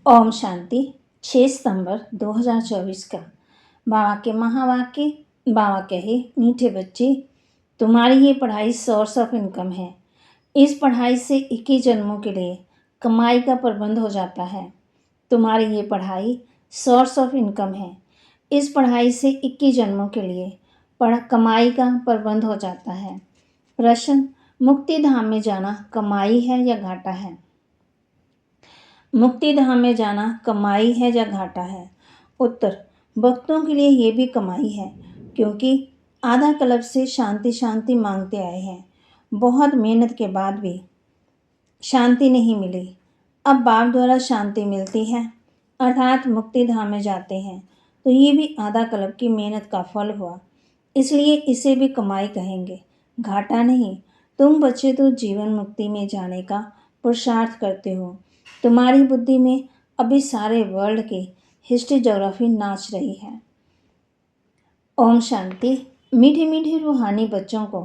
ओम शांति। 6 सितंबर 2024 का बाबा के महावाक्य। बाबा कहे, मीठे बच्चे, तुम्हारी ये पढ़ाई सोर्स ऑफ इनकम है। इस पढ़ाई से 21 जन्मों के लिए कमाई का प्रबंध हो जाता है। तुम्हारी ये पढ़ाई सोर्स ऑफ इनकम है। इस पढ़ाई से 21 जन्मों के लिए कमाई का प्रबंध हो जाता है। प्रश्न, मुक्ति धाम में जाना कमाई है या घाटा है? मुक्ति धाम में जाना कमाई है या घाटा है? उत्तर, भक्तों के लिए ये भी कमाई है, क्योंकि आधा कल्प से शांति शांति मांगते आए हैं। बहुत मेहनत के बाद भी शांति नहीं मिली। अब बाप द्वारा शांति मिलती है, अर्थात मुक्ति धाम में जाते हैं, तो ये भी आधा कल्प की मेहनत का फल हुआ। इसलिए इसे भी कमाई कहेंगे, घाटा नहीं। तुम बच्चे तो जीवन मुक्ति में जाने का पुरुषार्थ करते हो। तुम्हारी बुद्धि में अभी सारे वर्ल्ड की हिस्ट्री ज्योग्राफी नाच रही है। ओम शांति। मीठे मीठे रूहानी बच्चों को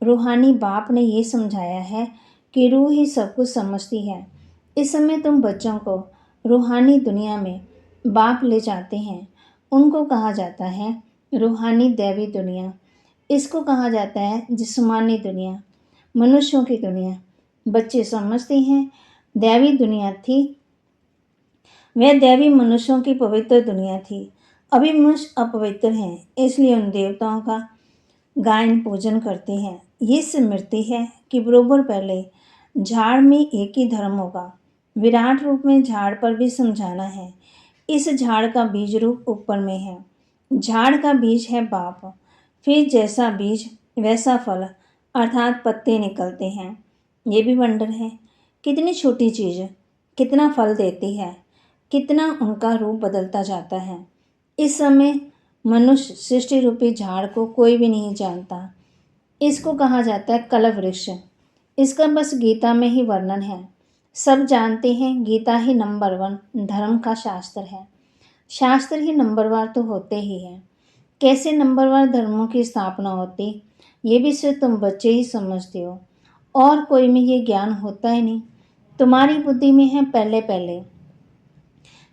रूहानी बाप ने ये समझाया है कि रूह ही सब कुछ समझती है। इस समय तुम बच्चों को रूहानी दुनिया में बाप ले जाते हैं। उनको कहा जाता है रूहानी दैवी दुनिया। इसको कहा जाता है जिस्मानी दुनिया, मनुष्यों की दुनिया। बच्चे समझते हैं दैवी दुनिया थी, वह दैवी मनुष्यों की पवित्र दुनिया थी। अभी मनुष्य अपवित्र हैं, इसलिए उन देवताओं का गायन पूजन करते हैं। ये स्मृति है कि बरोबर पहले झाड़ में एक ही धर्म होगा। विराट रूप में झाड़ पर भी समझाना है। इस झाड़ का बीज रूप ऊपर में है। झाड़ का बीज है बाप। फिर जैसा बीज वैसा फल, अर्थात पत्ते निकलते हैं। ये भी वंडर है, कितनी छोटी चीज़ कितना फल देती है, कितना उनका रूप बदलता जाता है। इस समय मनुष्य सृष्टि रूपी झाड़ को कोई भी नहीं जानता। इसको कहा जाता है कल्प वृक्ष। इसका बस गीता में ही वर्णन है। सब जानते हैं गीता ही नंबर 1 धर्म का शास्त्र है। शास्त्र ही नंबरवार तो होते ही हैं। कैसे नंबरवार धर्मों की स्थापना होती, ये भी सिर्फ तुम बच्चे ही समझते हो, और कोई में ये ज्ञान होता ही नहीं। तुम्हारी बुद्धि में है पहले पहले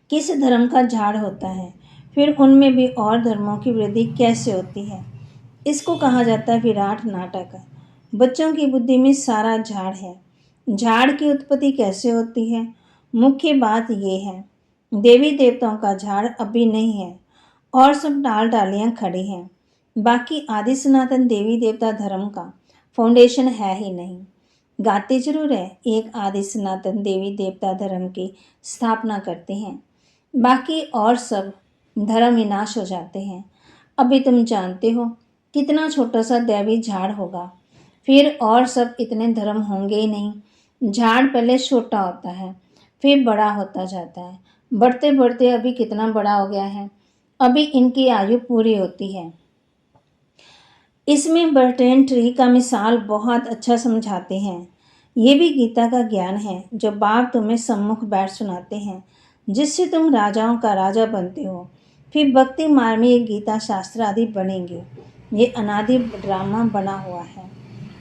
किस धर्म का झाड़ होता है, फिर उनमें भी और धर्मों की वृद्धि कैसे होती है। इसको कहा जाता है विराट नाटक। बच्चों की बुद्धि में सारा झाड़ है। झाड़ की उत्पत्ति कैसे होती है? मुख्य बात ये है, देवी देवताओं का झाड़ अभी नहीं है और सब डाल डालियाँ खड़ी हैं। बाकी आदि सनातन देवी देवता धर्म का फाउंडेशन है ही नहीं। गाते जरूर है, एक आदि सनातन देवी देवता धर्म की स्थापना करते हैं, बाकी और सब धर्म विनाश हो जाते हैं। अभी तुम जानते हो कितना छोटा सा दैवी झाड़ होगा, फिर और सब इतने धर्म होंगे ही नहीं। झाड़ पहले छोटा होता है, फिर बड़ा होता जाता है। बढ़ते बढ़ते अभी कितना बड़ा हो गया है। अभी इनकी आयु पूरी होती है। इसमें बर्टेन ट्री का मिसाल बहुत अच्छा समझाते हैं। ये भी गीता का ज्ञान है जो बाप तुम्हें सम्मुख बैठ सुनाते हैं, जिससे तुम राजाओं का राजा बनते हो। फिर भक्ति मार्ग में ये गीता शास्त्र आदि बनेंगे। ये अनादि ड्रामा बना हुआ है,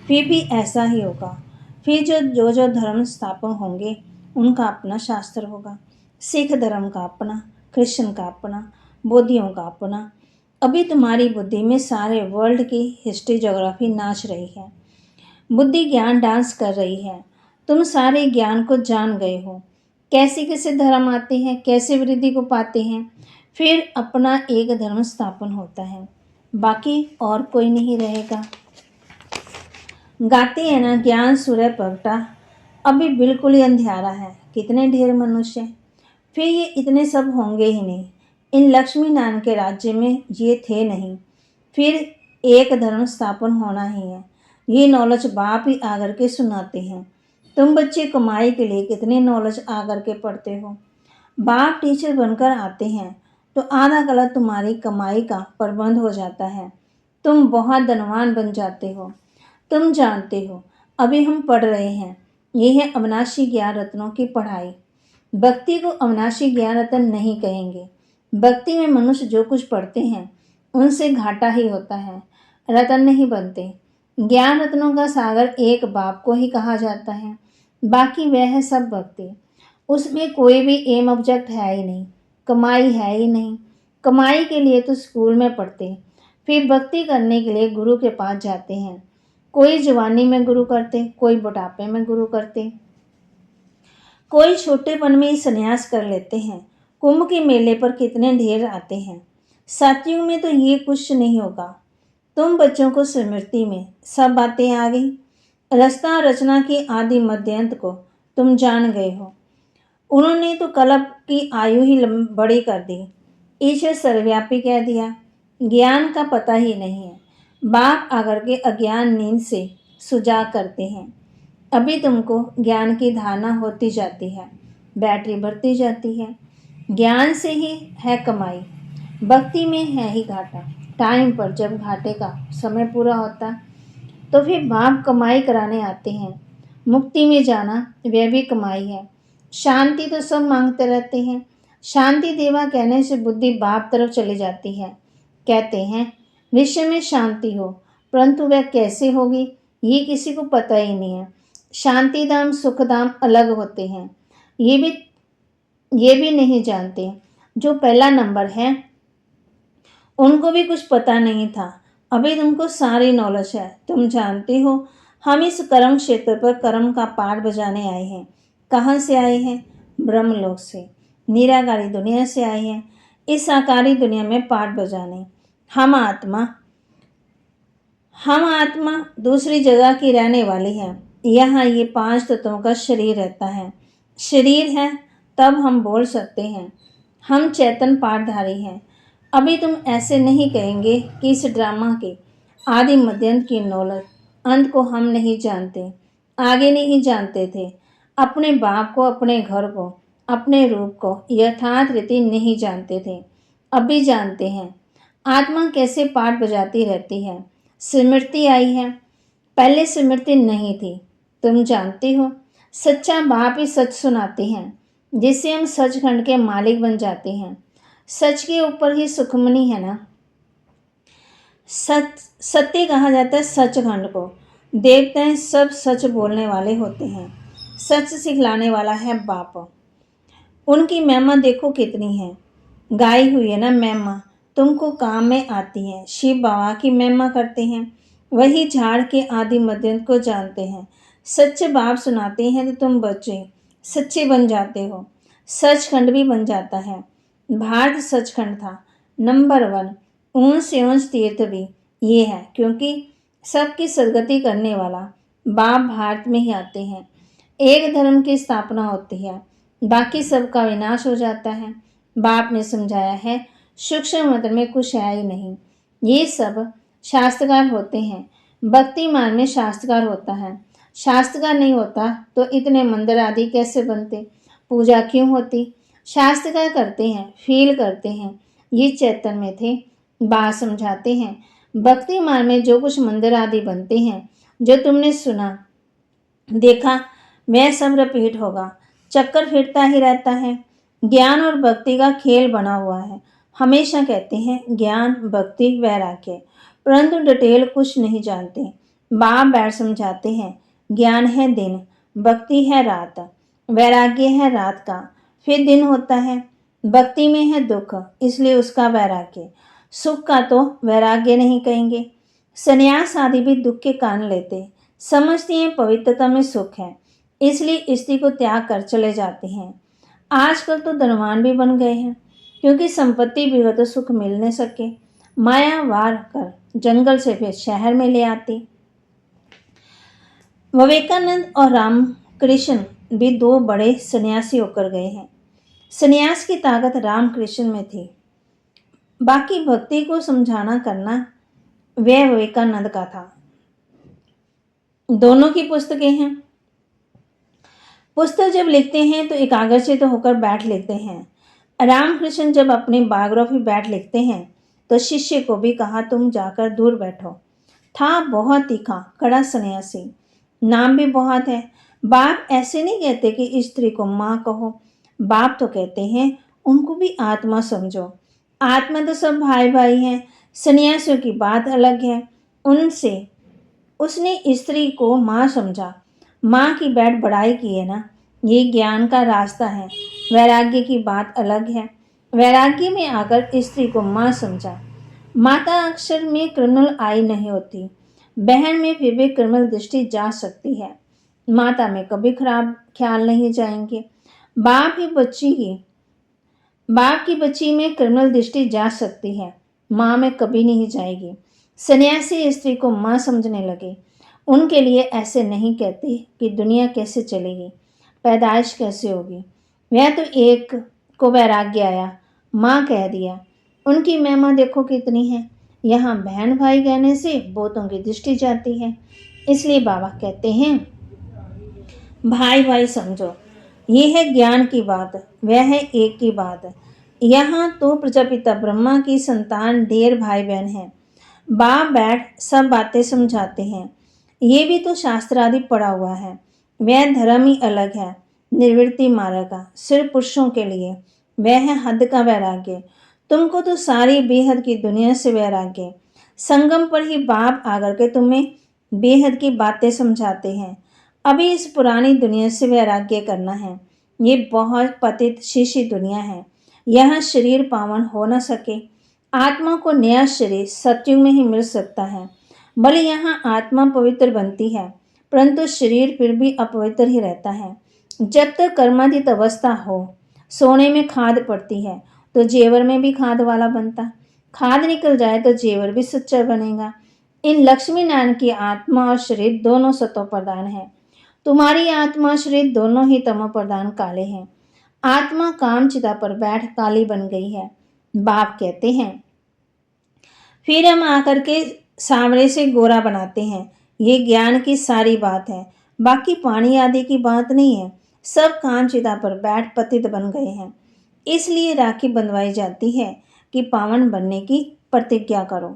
फिर भी ऐसा ही होगा। फिर जो धर्म स्थापन होंगे उनका अपना शास्त्र होगा। सिख धर्म का अपना, क्रिश्चियन का अपना, बौद्धियों का अपना। अभी तुम्हारी बुद्धि में सारे वर्ल्ड की हिस्ट्री ज्योग्राफी नाच रही है। बुद्धि ज्ञान डांस कर रही है। तुम सारे ज्ञान को जान गए हो, कैसे कैसे धर्म आते हैं, कैसे वृद्धि को पाते हैं। फिर अपना एक धर्म स्थापन होता है, बाकी और कोई नहीं रहेगा। गाते हैं ना, ज्ञान सूर्य प्रगटा, अभी बिल्कुल ही अंधियारा है, कितने ढेर मनुष्य। फिर ये इतने सब होंगे ही नहीं। इन लक्ष्मी नारायण के राज्य में ये थे नहीं। फिर एक धर्म स्थापन होना ही है। ये नॉलेज बाप ही आकर के सुनाते हैं। तुम बच्चे कमाई के लिए कितने नॉलेज आकर के पढ़ते हो। बाप टीचर बनकर आते हैं तो आधा कला तुम्हारी कमाई का प्रबंध हो जाता है। तुम बहुत धनवान बन जाते हो। तुम जानते हो अभी हम पढ़ रहे हैं, ये है अविनाशी ज्ञान रत्नों की पढ़ाई। भक्ति को अविनाशी ज्ञान रत्न नहीं कहेंगे। भक्ति में मनुष्य जो कुछ पढ़ते हैं उनसे घाटा ही होता है, रत्न नहीं बनते। ज्ञान रत्नों का सागर एक बाप को ही कहा जाता है, बाकी वह है सब भक्ति। उसमें कोई भी एम ऑब्जेक्ट है ही नहीं, कमाई है ही नहीं। कमाई के लिए तो स्कूल में पढ़ते, फिर भक्ति करने के लिए गुरु के पास जाते हैं। कोई जवानी में गुरु करते, कोई बुढ़ापे में गुरु करते, कोई छोटेपन में ही संन्यास कर लेते हैं। कुंभ के मेले पर कितने ढेर आते हैं। साथियों में तो ये कुछ नहीं होगा। तुम बच्चों को स्मृति में सब बातें आ गई। रचना रचना की आदि मध्यांत को तुम जान गए हो। उन्होंने तो कल्प की आयु ही बड़ी कर दी। ईश्वर सर्वव्यापी कह दिया। ज्ञान का पता ही नहीं है। बाप आकर के अज्ञान नींद से सुजा करते हैं। अभी तुमको ज्ञान की धारणा होती जाती है, बैटरी बढ़ती जाती है। ज्ञान से ही है कमाई, भक्ति में है ही घाटा। टाइम पर जब घाटे का समय पूरा होता तो फिर बाप कमाई कराने आते हैं। मुक्ति में जाना वह भी कमाई है। शांति तो सब मांगते रहते हैं। शांति देवा कहने से बुद्धि बाप तरफ चली जाती है। कहते हैं विश्व में शांति हो, परंतु वह कैसे होगी ये किसी को पता ही नहीं है। शांति धाम सुख धाम अलग होते हैं, ये भी नहीं जानते। जो पहला नंबर है उनको भी कुछ पता नहीं था। अभी तुमको सारी नॉलेज है। तुम जानते हो हम इस कर्म क्षेत्र पर कर्म का पाठ बजाने आए हैं। कहाँ से आए हैं? ब्रह्मलोक से, निराकारी दुनिया से आए हैं। इस साकारी दुनिया में पाठ बजाने। हम आत्मा दूसरी जगह की रहने वाली है। यहाँ ये 5 तत्वों का शरीर रहता है। शरीर है तब हम बोल सकते हैं। हम चैतन पाठधारी हैं। अभी तुम ऐसे नहीं कहेंगे कि इस ड्रामा के आदि मध्यांत की नौलत अंत को हम नहीं जानते, आगे नहीं जानते थे। अपने बाप को, अपने घर को, अपने रूप को यथार्थ रीति नहीं जानते थे। अभी जानते हैं। आत्मा कैसे पाठ बजाती रहती है। स्मृति आई है, पहले स्मृति नहीं थी। तुम जानते हो सच्चा बाप ही सच सुनाते हैं, जिससे हम सचखंड के मालिक बन जाते हैं। सच के ऊपर ही सुखमनी है ना। सच सत्य कहा जाता है सचखंड को। देवताएं सब सच बोलने वाले होते हैं। सच सिखलाने वाला है बाप। उनकी महिमा देखो कितनी है। गाई हुई है ना महिमा, तुमको काम में आती है। शिव बाबा की महिमा करते हैं, वही झाड़ के आदि मध्यंत को जानते हैं। सच्चे बाप सुनाते हैं तो तुम बच्चे सच्चे बन जाते हो। सचखंड भी बन जाता है। भारत सचखंड था नंबर 1। ऊंच से ऊंच तीर्थ भी ये है, क्योंकि सबकी सदगति करने वाला बाप भारत में ही आते हैं। एक धर्म की स्थापना होती है, बाकी सबका विनाश हो जाता है। बाप ने समझाया है सूक्ष्म मंत्र में कुछ है ही नहीं। ये सब शास्त्रकार होते हैं। भक्ति मार्ग में शास्त्रकार होता है। शास्त्रकार नहीं होता तो इतने मंदिर आदि कैसे बनते, पूजा क्यों होती। शास्त्रकार करते हैं, फील करते हैं। ये चैतन्य में थे। बात समझाते हैं। भक्ति मार्ग में जो कुछ मंदिर आदि बनते हैं, जो तुमने सुना देखा, वह सब रिपीट होगा। चक्कर फिरता ही रहता है। ज्ञान और भक्ति का खेल बना हुआ है। हमेशा कहते हैं ज्ञान, भक्ति, वैराग्य, परंतु डिटेल कुछ नहीं जानते। बाप बैठ समझाते हैं ज्ञान है दिन, भक्ति है रात, वैराग्य है रात का, फिर दिन होता है। भक्ति में है दुख, इसलिए उसका वैराग्य। सुख का तो वैराग्य नहीं कहेंगे। संन्यास आदि भी दुख के कारण लेते, समझते हैं पवित्रता में सुख है, इसलिए स्त्री को त्याग कर चले जाते हैं। आजकल तो धनवान भी बन गए हैं, क्योंकि संपत्ति भी हो तो सुख मिल नहीं सके। माया वार कर जंगल से फिर शहर में ले आती। विवेकानंद और रामकृष्ण भी 2 बड़े सन्यासी होकर गए हैं। सन्यास की ताकत रामकृष्ण में थी, बाकी भक्ति को समझाना करना वह विवेकानंद का था। दोनों की पुस्तकें हैं। पुस्तक जब लिखते हैं तो एकाग्रचित्त होकर बैठ लिखते हैं। रामकृष्ण जब अपनी बायोग्राफी बैठ लिखते हैं तो शिष्य को भी कहा तुम जाकर दूर बैठो। था बहुत तीखा कड़ा सन्यासी, नाम भी बहुत है। बाप ऐसे नहीं कहते कि स्त्री को माँ कहो। बाप तो कहते हैं उनको भी आत्मा समझो। आत्मा तो सब भाई भाई हैं। सन्यासियों की बात अलग है। उसने स्त्री को माँ समझा। माँ की बैठ बढ़ाई की है ना। ये ज्ञान का रास्ता है। वैराग्य की बात अलग है। वैराग्य में आकर स्त्री को माँ समझा। माता अक्षर में क्रिमिनल आई नहीं होती, बहन में फिर भी क्रिमिनल दृष्टि जा सकती है। माता में कभी खराब ख्याल नहीं जाएंगे। बाप ही बच्ची की बाप की बच्ची में क्रिमिनल दृष्टि जा सकती है, माँ में कभी नहीं जाएगी। सन्यासी स्त्री को माँ समझने लगे। उनके लिए ऐसे नहीं कहते कि दुनिया कैसे चलेगी, पैदाइश कैसे होगी। वह तो एक को वैराग्य आया, माँ कह दिया। उनकी महिमा देखो कितनी है। यहाँ बहन भाई कहने से बहुतों की दृष्टि जाती है। इसलिए बाबा कहते हैं, भाई भाई समझो, ये है ज्ञान की बात, वह है एक की बात। यहाँ तो प्रजापिता ब्रह्मा की संतान ढेर भाई बहन हैं। बाप बैठ सब बातें समझाते हैं। ये भी तो शास्त्र आदि पढ़ा हुआ है। वह धर्म ही अलग है, निर्वृत्ति मार्ग का, सिर्फ पुरुषों के लिए। वह है हद का वैराग्य। तुमको तो सारी बेहद की दुनिया से वैराग्य। संगम पर ही बाप आकर के तुम्हें बेहद की बातें समझाते हैं। अभी इस पुरानी दुनिया से वैराग्य करना है। ये बहुत पतित शीशी दुनिया है। यहाँ शरीर पावन हो न सके। आत्मा को नया शरीर सतयुग में ही मिल सकता है। भले यहाँ आत्मा पवित्र बनती है, परंतु शरीर फिर भी अपवित्र ही रहता है। जब तक कर्मातीत अवस्था हो, सोने में खाद पड़ती है तो जेवर में भी खाद वाला बनता। खाद निकल जाए तो जेवर भी सच्चा बनेगा। इन लक्ष्मी नारायण की आत्मा और शरीर दोनों सतो प्रधान है। तुम्हारी आत्मा शरीर दोनों ही तमो प्रधान काले हैं। आत्मा काम चिता पर बैठ काली बन गई है। बाप कहते हैं, फिर हम आकर के सांवरे से गोरा बनाते हैं। ये ज्ञान की सारी बात है, बाकी पानी आदि की बात नहीं है। सब काम चिता पर बैठ पतित बन गए हैं। इसलिए राखी बंधवाई जाती है कि पावन बनने की प्रतिज्ञा करो।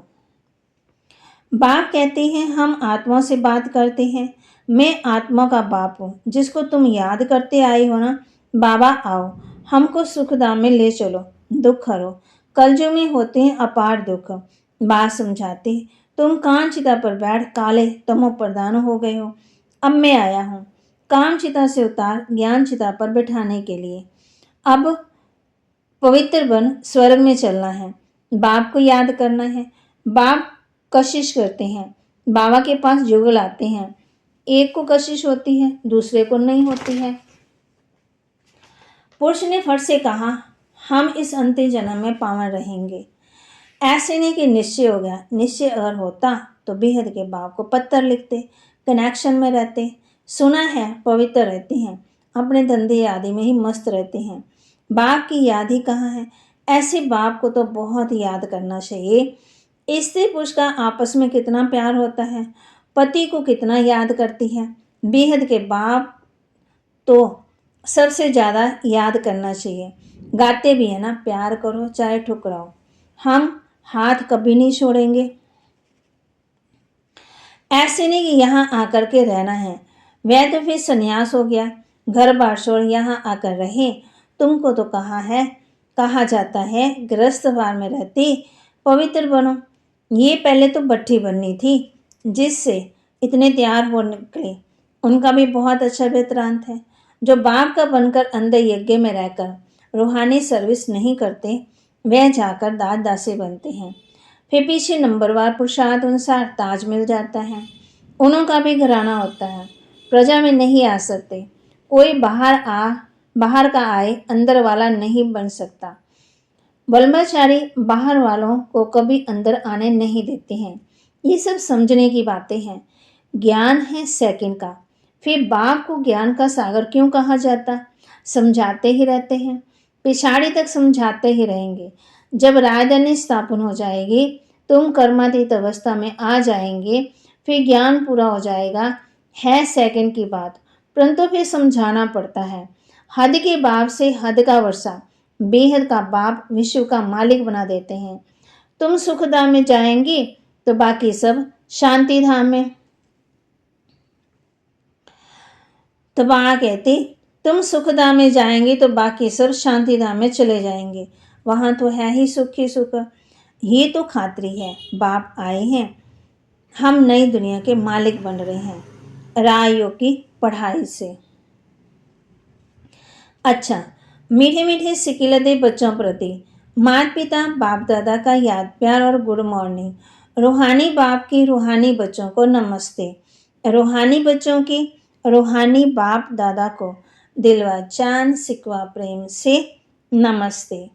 बाप कहते हैं, हम आत्मा से बात करते हैं। मैं आत्मा का बाप हूँ, जिसको तुम याद करते आए हो ना। बाबा आओ, हमको सुखधाम में ले चलो, दुख हरो। कलयुग में होते हैं अपार दुख। बात समझाते, तुम कान चिता पर बैठ काले तमो प्रधान हो गए हो। अब मैं आया हूँ काम चिता से उतार ज्ञान चिता पर बैठाने के लिए। अब पवित्र बन स्वर्ग में चलना है। बाप को याद करना है। बाप कशिश करते हैं, बाबा के पास जुगल आते हैं। एक को कशिश होती है, दूसरे को नहीं होती है। पुरुष ने फट से कहा, हम इस अंतिम जन्म में पावन रहेंगे। ऐसे नहीं कि निश्चय हो गया। निश्चय अगर होता तो बेहद के बाप को पत्थर लिखते, कनेक्शन में रहते। सुना है पवित्र रहते हैं, अपने धंधे आदि में ही मस्त रहते हैं। बाप की याद ही कहाँ है। ऐसे बाप को तो बहुत याद करना चाहिए। स्त्री पुरुष का आपस में कितना प्यार होता है, पति को कितना याद करती है। बेहद के बाप तो सबसे ज़्यादा याद करना चाहिए। गाते भी है ना, प्यार करो चाहे ठुकराओ, हम हाथ कभी नहीं छोड़ेंगे। ऐसे नहीं कि यहाँ आकर के रहना है, वह तो फिर संन्यास हो गया। घर बार छोड़ यहाँ आकर रहे। तुमको तो कहा जाता है गृहस्थ वार में रहते पवित्र बनो। ये पहले तो भट्ठी बननी थी, जिससे इतने तैयार हो निकले। उनका भी बहुत अच्छा वृत्तांत है। जो बाप का बनकर अंदर यज्ञ में रहकर रूहानी सर्विस नहीं करते, वह जाकर दास दासी बनते हैं। फिर पीछे नंबरवार पुरुषार्थ अनुसार ताज मिल जाता है। उनका भी घराना होता है, प्रजा में नहीं आ सकते। कोई बाहर का आए अंदर वाला नहीं बन सकता। ब्रह्मचारी बाहर वालों को कभी अंदर आने नहीं देते हैं। ये सब समझने की बातें हैं। ज्ञान है सेकंड का। फिर बाप को ज्ञान का सागर क्यों कहा जाता? समझाते ही रहते हैं, पिछाड़ी तक समझाते ही रहेंगे। जब राजधानी स्थापन हो जाएगी, तुम कर्मातीत अवस्था में आ जाएंगे, फिर ज्ञान पूरा हो जाएगा। है सेकंड की बात, परंतु फिर समझाना पड़ता है। हद के बाप से हद का वर्षा, बेहद का बाप विश्व का मालिक बना देते हैं। तुम सुखधाम में जाएंगी तो बाकी सब शांति धाम में। तो बाबा कहते, तुम सुखधाम में जाएंगे तो बाकी सब शांति धाम में चले जाएंगे। वहाँ तो है ही सुख ही सुख। ये तो खातरी है, बाप आए हैं, हम नई दुनिया के मालिक बन रहे हैं राजयोग की पढ़ाई से। अच्छा, मीठे मीठे सिकिलते बच्चों प्रति माता पिता बाप दादा का याद प्यार और गुड मॉर्निंग। रूहानी बाप की रूहानी बच्चों को नमस्ते। रूहानी बच्चों की रूहानी बाप दादा को दिलवा चांद सिकवा प्रेम से नमस्ते।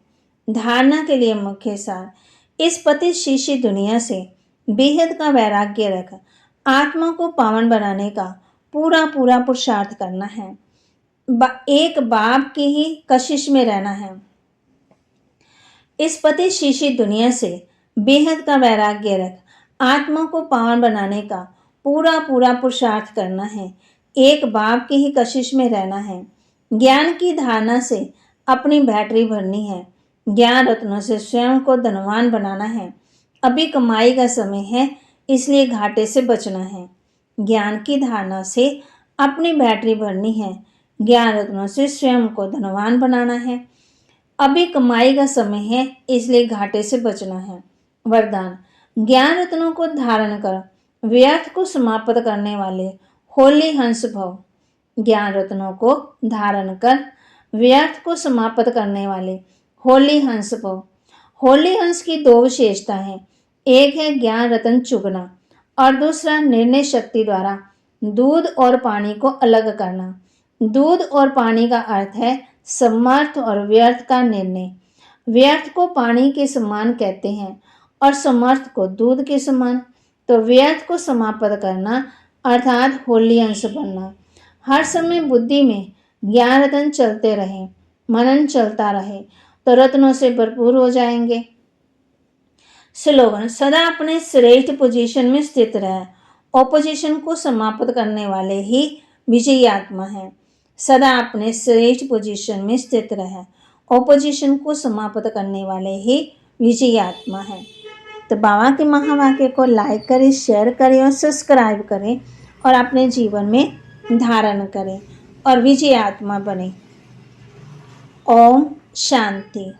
धारणा के लिए मुख्य सार, इस पतित शीशी दुनिया से बेहद का वैराग्य रख आत्मा को पावन बनाने का पूरा पूरा पुरुषार्थ करना है। एक बाप की ही कशिश में रहना है। इस पतित शीशी दुनिया से बेहद का वैराग्य रख आत्मा को पावन बनाने का पूरा पूरा पुरुषार्थ करना है। एक बाप की ही कशिश में रहना है। ज्ञान की धारणा से अपनी बैटरी भरनी है। ज्ञान रत्नों से स्वयं को धनवान बनाना है। अभी कमाई का समय है, इसलिए घाटे से बचना है। ज्ञान की धारणा से अपनी बैटरी भरनी है। ज्ञान रत्नों से स्वयं को धनवान बनाना है। अभी कमाई का समय है, इसलिए घाटे से बचना है। वरदान, ज्ञान रत्नों को धारण कर व्यर्थ को समाप्त करने वाले होली हंस भव। ज्ञान रत्नों को धारण कर व्यर्थ को समाप्त करने वाले होली हंस भव। होली हंस की दो विशेषता हैं, एक है ज्ञान रत्न चुगना और दूसरा निर्णय शक्ति द्वारा दूध और पानी को अलग करना। दूध और पानी का अर्थ है समर्थ और व्यर्थ का निर्णय। व्यर्थ को पानी के समान कहते हैं और समर्थ को दूध के समान। तो व्यर्थ को समाप्त करना अर्थात होली अंश बनना। हर समय बुद्धि में ज्ञान रत्न चलते रहे, मनन चलता रहे तो रत्नों से भरपूर हो जाएंगे। स्लोगन, सदा अपने श्रेष्ठ पोजीशन में स्थित रहे। ऑपोजिशन को समाप्त करने वाले ही विजयी आत्मा है। सदा अपने श्रेष्ठ पोजीशन में स्थित रहे। ऑपोजिशन को समाप्त करने वाले ही विजयी आत्मा है। तो बाबा के महावाक्य को लाइक करें, शेयर करें और सब्सक्राइब करें और अपने जीवन में धारण करें और विजयी आत्मा बने। ओम शांति।